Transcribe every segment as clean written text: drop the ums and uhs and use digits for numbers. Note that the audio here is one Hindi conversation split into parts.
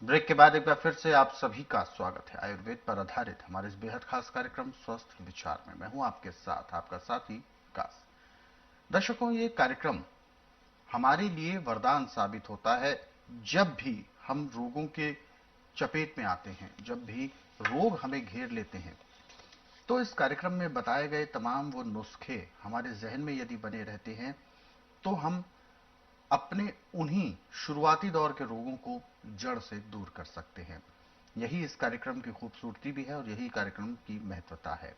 ब्रेक के बाद एक बार फिर से आप सभी का स्वागत है आयुर्वेद पर आधारित हमारे इस बेहद खास कार्यक्रम स्वस्थ विचार में। मैं हूं आपके साथ आपका साथी कास। दर्शकों, ये कार्यक्रम हमारे लिए वरदान साबित होता है जब भी हम रोगों के चपेट में आते हैं, जब भी रोग हमें घेर लेते हैं। तो इस कार्यक्रम में बताए गए तमाम वो नुस्खे हमारे जहन में यदि बने रहते हैं तो हम अपने उन्हीं शुरुआती दौर के रोगों को जड़ से दूर कर सकते हैं। यही इस कार्यक्रम की खूबसूरती भी है और यही कार्यक्रम की महत्वता है।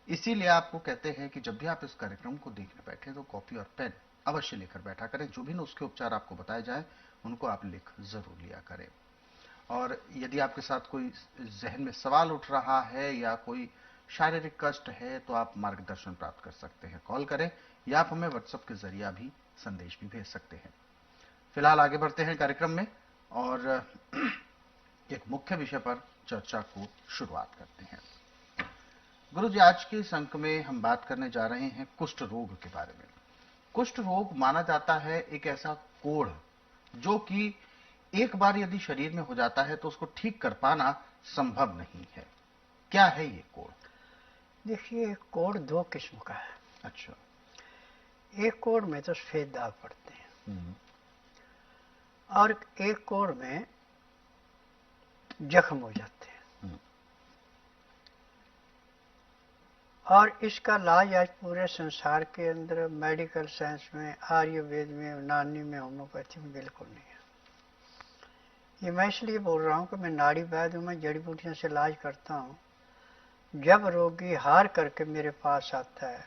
इसीलिए आपको कहते हैं कि जब भी आप इस कार्यक्रम को देखने बैठे तो कॉपी और पेन अवश्य लेकर बैठा करें। जो भी नुस्खे उपचार आपको बताए जाए उनको आप लिख जरूर लिया करें। और यदि आपके साथ कोई जहन में सवाल उठ रहा है या कोई शारीरिक कष्ट है तो आप मार्गदर्शन प्राप्त कर सकते हैं। कॉल करें या आप हमें व्हाट्सएप के जरिए भी संदेश भी भेज सकते हैं। फिलहाल आगे बढ़ते हैं कार्यक्रम में और एक मुख्य विषय पर चर्चा को शुरुआत करते हैं। गुरु जी, आज के इस अंक में हम बात करने जा रहे हैं कुष्ठ रोग के बारे में। कुष्ठ रोग माना जाता है एक ऐसा कोढ़ जो कि एक बार यदि शरीर में हो जाता है तो उसको ठीक कर पाना संभव नहीं है। क्या है ये कोढ़? देखिए, कोढ़ दो किस्म का है। अच्छा। एक कोढ़ में तो सफेद दाग पड़ते हैं हम्म। और एक कोढ़ में जख्म हो जाते हैं। हम्म। और इसका इलाज आज पूरे संसार के अंदर मेडिकल साइंस में, आयुर्वेद में, यूनानी में, होम्योपैथी में बिल्कुल नहीं है। ये मैं इसलिए बोल रहा हूँ कि मैं नाड़ी वैद्य हूँ, मैं जड़ी बूटियों से इलाज करता हूँ। जब रोगी हार करके मेरे पास आता है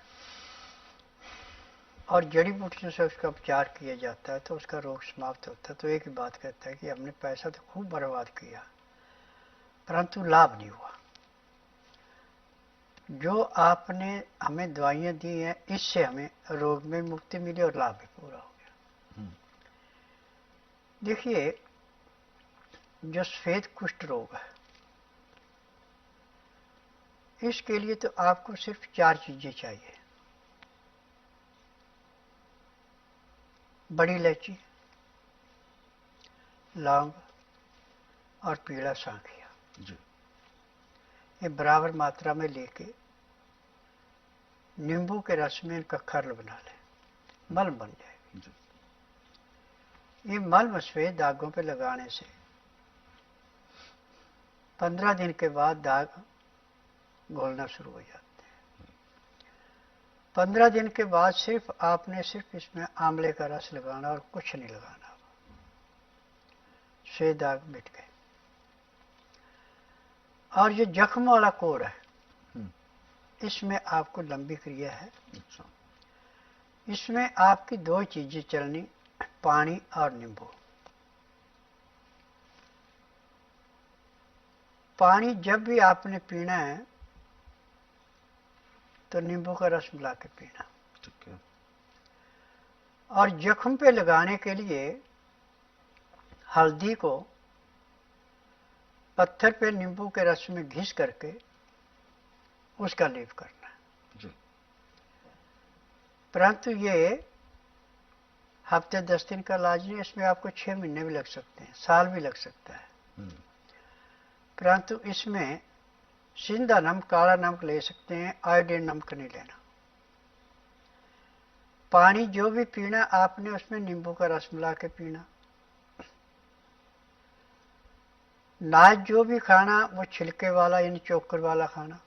और जड़ी बूटियों से उसका उपचार किया जाता है तो उसका रोग समाप्त होता है। तो एक ही बात कहता है कि हमने पैसा तो खूब बर्बाद किया परंतु लाभ नहीं हुआ। जो आपने हमें दवाइयाँ दी हैं इससे हमें रोग में मुक्ति मिली और लाभ भी पूरा हो गया। देखिए, जो सफेद कुष्ठ रोग है इसके लिए तो आपको सिर्फ 4 चीजें चाहिए। बड़ी इलायची, लौंग और पीला सांखिया जी। ये बराबर मात्रा में लेके नींबू के रस में इनका खर्ल बना लें, मल बन जाएगी। ये मल सफेद दागों पे लगाने से 15 दिन के बाद दाग घोलना शुरू हो जाते हैं। 15 दिन के बाद सिर्फ आपने सिर्फ इसमें आंवले का रस लगाना और कुछ नहीं लगाना, सफेद दाग मिट गए। और ये जख्म वाला कोढ़ है इसमें आपको लंबी क्रिया है। अच्छा। इसमें आपकी 2 चीजें चलनी, पानी और नींबू। पानी जब भी आपने पीना है तो नींबू का रस मिला के पीना। ठीक है। और जख्म पे लगाने के लिए हल्दी को पत्थर पे नींबू के रस में घिस करके उसका लेप करना है। परंतु ये हफ्ते 10 दिन का इलाज नहीं, इसमें आपको 6 महीने भी लग सकते हैं, साल भी लग सकता है। परंतु इसमें सिंधा नमक, काला नमक ले सकते हैं, आयोडीन नमक नहीं लेना। पानी जो भी पीना आपने उसमें नींबू का रस मिला के पीना। नाज जो भी खाना वो छिलके वाला यानी चोकर वाला खाना।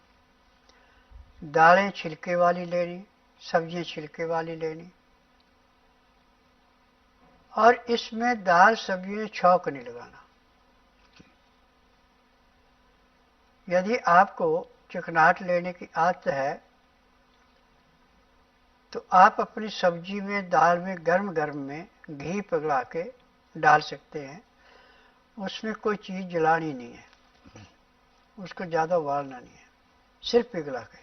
दालें छिलके वाली लेनी, सब्जियां छिलके वाली लेनी। और इसमें दाल सब्जियों छौंक नहीं लगाना। यदि आपको चिकनाहट लेने की आदत है तो आप अपनी सब्जी में, दाल में गर्म गर्म में घी पिघला के डाल सकते हैं। उसमें कोई चीज जलानी नहीं है, उसको ज्यादा उबालना नहीं है, सिर्फ पिघला के,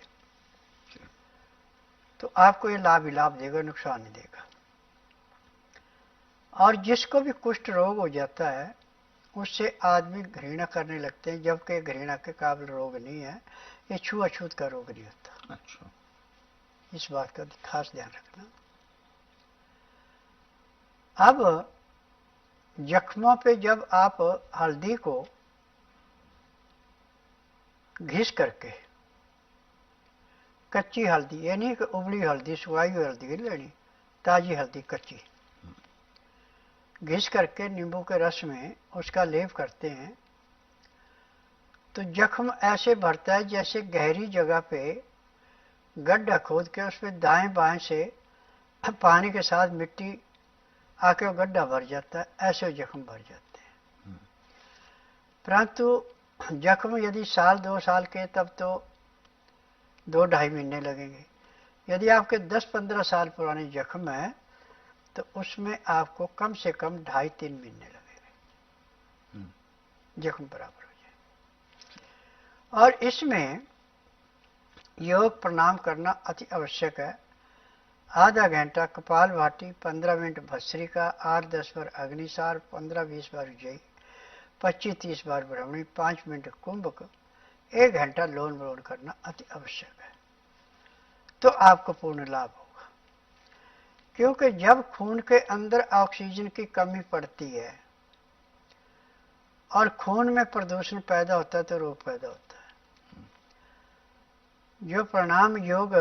तो आपको ये लाभ ही लाभ देगा, नुकसान नहीं देगा। और जिसको भी कुष्ठ रोग हो जाता है उससे आदमी घृणा करने लगते हैं, जबकि घृणा के काबिल रोग नहीं है, ये छुआछूत का रोग नहीं होता। अच्छा। इस बात का खास ध्यान रखना। अब जख्मों पे जब आप हल्दी को घिस करके, कच्ची हल्दी, ये नहीं कि उबली हल्दी, सुखाई हुई हल्दी नहीं लेनी, ताजी हल्दी कच्ची, घिस करके नींबू के रस में उसका लेप करते हैं, तो जख्म ऐसे भरता है जैसे गहरी जगह पे गड्ढा खोद के उसमें दाएं बाएं से पानी के साथ मिट्टी आके वो गड्ढा भर जाता है, ऐसे जख्म भर जाते हैं। परंतु जख्म यदि साल 2 साल के, तब तो 2-2.5 महीने लगेंगे। यदि आपके 10-15 साल पुराने जख्म है तो उसमें आपको कम से कम 2.5-3 महीने लगेंगे जख्म बराबर हो जाए। और इसमें योग प्रणाम करना अति आवश्यक है। आधा घंटा कपालभाति, 15 मिनट भस्त्रिका, 8-10 बार अग्निसार, 15-20 बार उज्जयी, 25-30 बार ब्राह्मणी, 5 मिनट कुंभक, 1 घंटा लोन विलोन करना अति आवश्यक है, तो आपको पूर्ण लाभ होगा। क्योंकि जब खून के अंदर ऑक्सीजन की कमी पड़ती है और खून में प्रदूषण पैदा होता है तो रोग पैदा होता है। जो प्राणायाम योग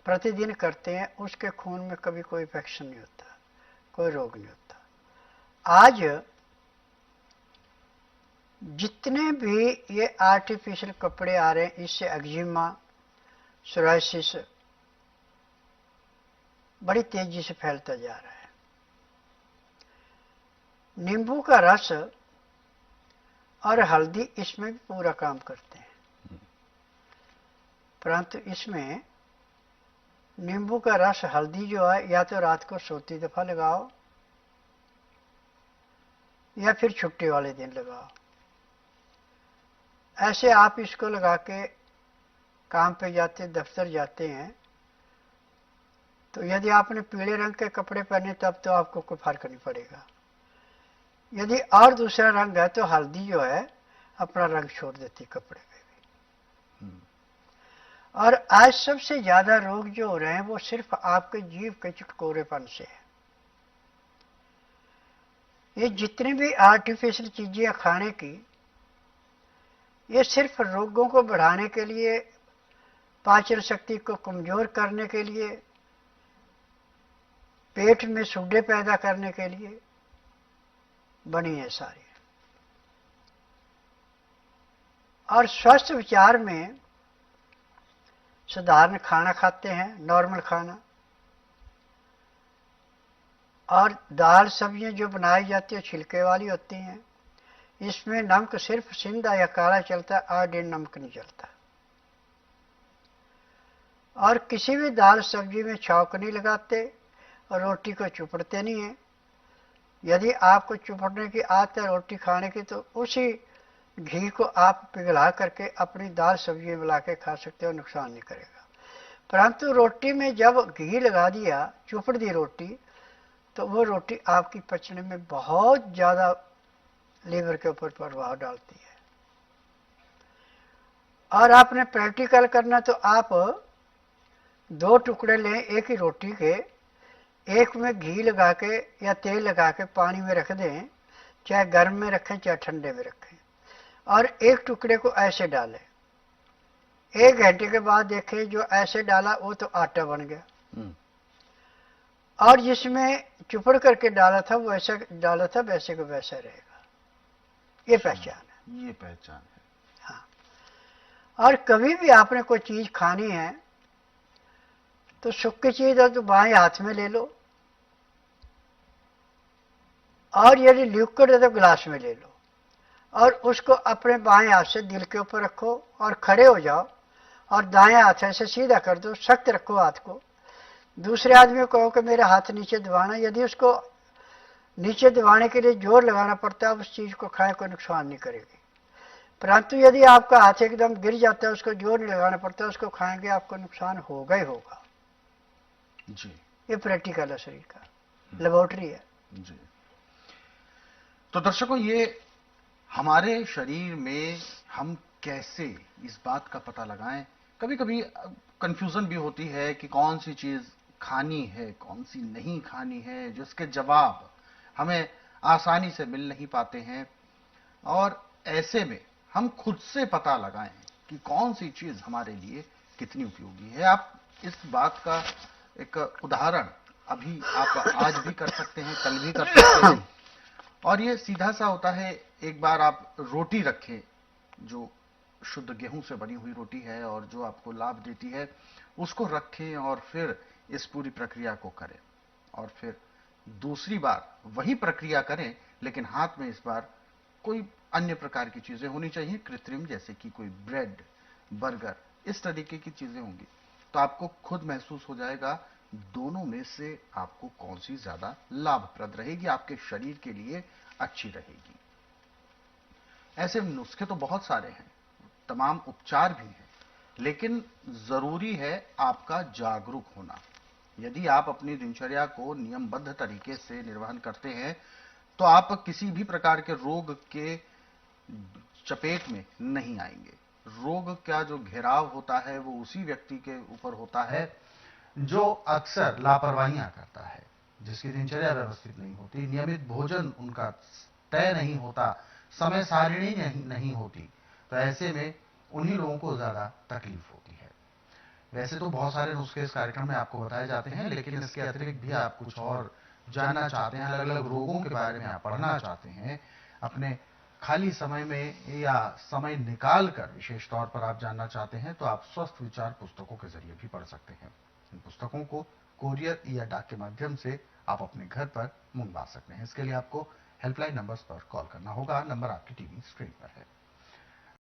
प्रतिदिन करते हैं उसके खून में कभी कोई इन्फेक्शन नहीं होता, कोई रोग नहीं होता। आज जितने भी ये आर्टिफिशियल कपड़े आ रहे हैं, इससे एक्जिमा, सोराइसिस बड़ी तेजी से फैलता जा रहा है। नींबू का रस और हल्दी इसमें भी पूरा काम करते हैं, परंतु इसमें नींबू का रस, हल्दी जो है, या तो रात को सोती दफा लगाओ या फिर छुट्टी वाले दिन लगाओ। ऐसे आप इसको लगा के काम पे जाते, दफ्तर जाते हैं, तो यदि आपने पीले रंग के कपड़े पहने तब तो आपको कोई फर्क नहीं पड़ेगा। यदि और दूसरा रंग है तो हल्दी जो है अपना रंग छोड़ देती कपड़े पे भी। और आज सबसे ज्यादा रोग जो हो रहे हैं वो सिर्फ आपके जीभ के चुटकोरेपन से है। ये जितनी भी आर्टिफिशियल चीजें खाने की, ये सिर्फ रोगों को बढ़ाने के लिए, पाचन शक्ति को कमजोर करने के लिए, पेट में सुड्डे पैदा करने के लिए बनी है सारी। और स्वस्थ विचार में साधारण खाना खाते हैं, नॉर्मल खाना, और दाल सब्जियां जो बनाई जाती है छिलके वाली होती हैं, इसमें नमक सिर्फ सिंधा या काला चलता है, आयोडीन नमक नहीं चलता। और किसी भी दाल सब्जी में छौंक नहीं लगाते और रोटी को चुपड़ते नहीं है। यदि आपको चुपड़ने की आदत है रोटी खाने की, तो उसी घी को आप पिघला करके अपनी दाल सब्जी में मिला के खा सकते हो, नुकसान नहीं करेगा। परंतु रोटी में जब घी लगा दिया, चुपड़ दी रोटी, तो वो रोटी आपकी पचने में बहुत ज्यादा लीवर के ऊपर प्रभाव डालती है। और आपने प्रैक्टिकल करना तो आप 2 टुकड़े लें एक ही रोटी के, एक में घी लगा के या तेल लगा के पानी में रख दें, चाहे गर्म में रखें चाहे ठंडे में रखें, और एक टुकड़े को ऐसे डालें। 1 घंटे के बाद देखें जो ऐसे डाला वो तो आटा बन गया, और जिसमें चुपड़ करके डाला था वो ऐसा डाला था, वैसे को वैसा रहेगा। ये पहचान है, ये पहचान है। हाँ। और कभी भी आपने कोई चीज खानी है तो सूखी चीज है तो बाएं हाथ में ले लो, और यदि लिक्विड है तो गिलास में ले लो, और उसको अपने बाएं हाथ से दिल के ऊपर रखो और खड़े हो जाओ, और दाएं हाथ से सीधा कर दो, सख्त रखो हाथ को। दूसरे आदमी को कहो कि मेरा हाथ नीचे दबाना, यदि उसको नीचे दबाने के लिए जोर लगाना पड़ता है, उस चीज को खाए कोई नुकसान नहीं करेगी। परंतु यदि आपका हाथ एकदम गिर जाता है, उसको जोर नहीं लगाना पड़ता, उसको खाएंगे आपको नुकसान होगा ही होगा जी। ये प्रैक्टिकल है, शरीर का लेबोरेटरी है जी। तो दर्शकों, ये हमारे शरीर में हम कैसे इस बात का पता लगाएं? कभी कभी कंफ्यूजन भी होती है कि कौन सी चीज खानी है, कौन सी नहीं खानी है, जिसके जवाब हमें आसानी से मिल नहीं पाते हैं, और ऐसे में हम खुद से पता लगाएं कि कौन सी चीज हमारे लिए कितनी उपयोगी है। आप इस बात का एक उदाहरण अभी आप आज भी कर सकते हैं, कल भी कर सकते हैं, और ये सीधा सा होता है। एक बार आप रोटी रखें, जो शुद्ध गेहूं से बनी हुई रोटी है और जो आपको लाभ देती है, उसको रखें और फिर इस पूरी प्रक्रिया को करें, और फिर दूसरी बार वही प्रक्रिया करें, लेकिन हाथ में इस बार कोई अन्य प्रकार की चीजें होनी चाहिए, कृत्रिम, जैसे कि कोई ब्रेड, बर्गर, इस तरीके की चीजें होंगी। तो आपको खुद महसूस हो जाएगा दोनों में से आपको कौन सी ज्यादा लाभप्रद रहेगी, आपके शरीर के लिए अच्छी रहेगी। ऐसे नुस्खे तो बहुत सारे हैं, तमाम उपचार भी हैं, लेकिन जरूरी है आपका जागरूक होना। यदि आप अपनी दिनचर्या को नियमबद्ध तरीके से निर्वहन करते हैं, तो आप किसी भी प्रकार के रोग के चपेट में नहीं आएंगे। रोग का जो घेराव होता है वो उसी व्यक्ति के ऊपर होता है जो अक्सर लापरवाहियां करता है, जिसकी दिनचर्या व्यवस्थित नहीं होती, नियमित भोजन उनका तय नहीं होता, समय सारिणी नहीं होती। तो ऐसे में उन्हीं लोगों को ज्यादा तकलीफ होती है। वैसे तो बहुत सारे नुस्खे इस कार्यक्रम में आपको बताए जाते हैं, लेकिन इसके अतिरिक्त भी आप कुछ और जानना चाहते हैं, अलग अलग रोगों के बारे में आप पढ़ना चाहते हैं, अपने खाली समय में या समय निकाल कर विशेष तौर पर आप जानना चाहते हैं, तो आप स्वस्थ विचार पुस्तकों के जरिए भी पढ़ सकते हैं। इन पुस्तकों को कोरियर या डाक के माध्यम से आप अपने घर पर मंगवा सकते हैं। इसके लिए आपको हेल्पलाइन नंबर्स पर कॉल करना होगा। नंबर आपकी टीवी स्क्रीन पर है।